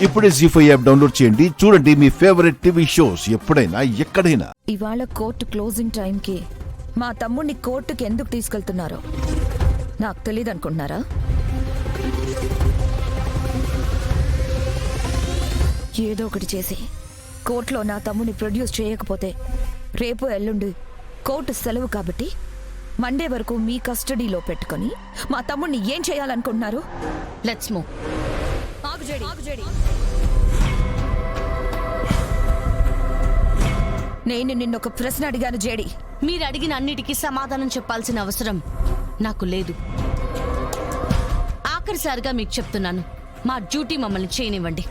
ఇప్పుడే జీ5 app download చేయండి. చూడండి మీ ఫేవరెట్ టీవీ షోస్ ఎప్పుడైనా ఎక్కడైనా. ఇవాళ కోర్టు క్లోజింగ్ టైంకి మా తమ్ముడిని కోర్టుకి ఎందుకు తీసుకెళ్తున్నారో నాకు తెలియదు అనుకుంటున్నారా? ఏదో ఒకటి చేసి కోర్టులో నా తమ్ముడిని ప్రొడ్యూస్ చేయకపోతే రేపు ఎల్లుండి కోర్టు సెలవు కాబట్టి మండే వరకు మీ కస్టడీలో పెట్టుకొని మా తమ్ముడిని ఏం చేయాలనుకుంటున్నారు? Let's move. నేను నిన్నొక ప్రశ్న అడిగాను జేడి. మీరు అడిగిన అన్నిటికీ సమాధానం చెప్పాల్సిన అవసరం నాకు లేదు. ఆఖరిసారిగా మీకు చెప్తున్నాను, మా డ్యూటీ మమ్మల్ని చేయనివ్వండి.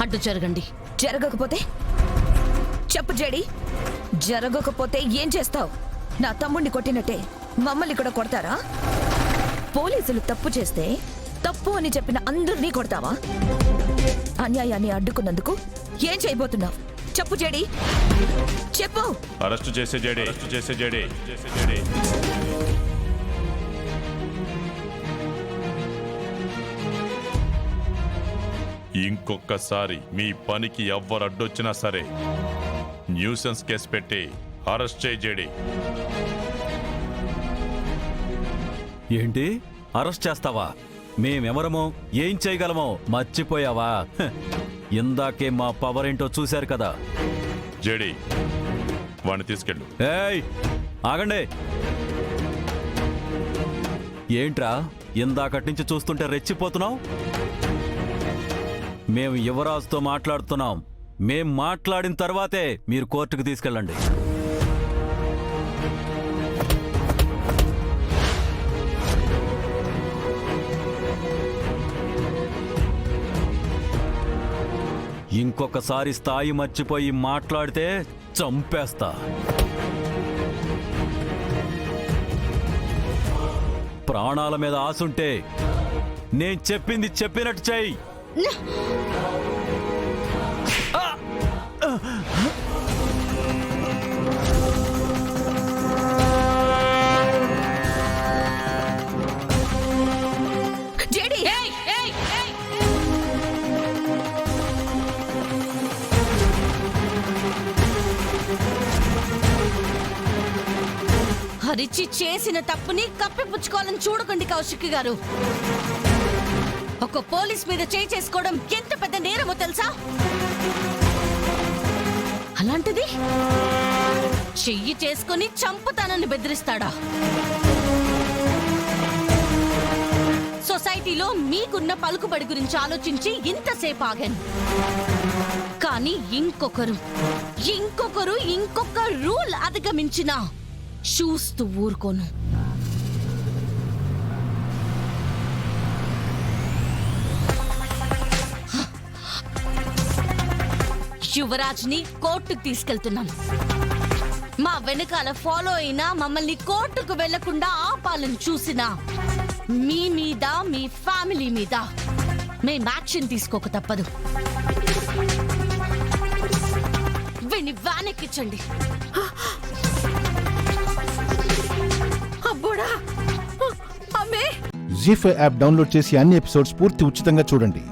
అడ్డు జరగండి. జరగకపోతే చెప్పు జేడి, జరగకపోతే ఏం చేస్తావు? నా తమ్ముడిని కొట్టినట్టే మమ్మల్ని కూడా కొడతారా? పోలీసులు తప్పు చేస్తే తప్పు అని చెప్పిన అందరినీ కొడతావా? అన్యాయాన్ని అడ్డుకున్నందుకు ఏం చేయబోతున్నావు? చెప్పు జేడి, చెప్పు. అరెస్ట్ చేసే జేడి. ఇంకొకసారి మీ పనికి ఎవ్వరు అడ్డొచ్చినా సరే న్యూసెన్స్ కేసు పెట్టి అరెస్ట్ చేయి జేడి. ఏంటి, అరెస్ట్ చేస్తావా? మేమెవరమో ఏం చేయగలమో మర్చిపోయావా? ఇందాకే మా పవర్ ఏంటో చూశారు కదా. జేడి, వాణ్ణి తీసుకెళ్ళు. ఏయ్, ఆగండి. ఏంట్రా ఇందాకటి నుంచి చూస్తుంటే రెచ్చిపోతున్నావు? మేము యువరాజుతో మాట్లాడుతున్నాం. మేం మాట్లాడిన తర్వాతే మీరు కోర్టుకు తీసుకెళ్ళండి. ఇంకొకసారి స్థాయి మర్చిపోయి మాట్లాడితే చంపేస్తా. ప్రాణాల మీద ఆసుంటే నేను చెప్పింది చెప్పినట్టు చెయ్యి. హరిచి చేసిన తప్పుని కప్పిపుచ్చుకోవాలని చూడకండి కౌశిక్ గారు. ఒక పోలీస్ మీద చేయి చేసుకోవడం ఎంత పెద్ద నేరమో తెలుసా? అలాంటిది చెయ్యి చేసుకుని చంపుతానని బెదిరిస్తాడా? సొసైటీలో మీకున్న పలుకుబడి గురించి ఆలోచించి ఇంతసేపు ఆగాను. కానీ ఇంకొకరు ఇంకొక రూల్ అధిగమించినా చూస్తూ ఊరుకోను. యువరాజ్ని కోర్టుకు తీసుకెళ్తున్నాం. మా వెనకాల ఫాలో అయినా మమ్మల్ని కోర్టుకు వెళ్లకుండా ఆపాలని చూసినా మీ మీద, మీ ఫ్యామిలీ మీద మేం యాక్షన్ తీసుకోక తప్పదు. వీణ్ణి వ్యానెక్కించండి. జీ5 యాప్ డౌన్లోడ్ చేసి అన్ని ఎపిసోడ్స్ పూర్తి ఉచితంగా చూడండి.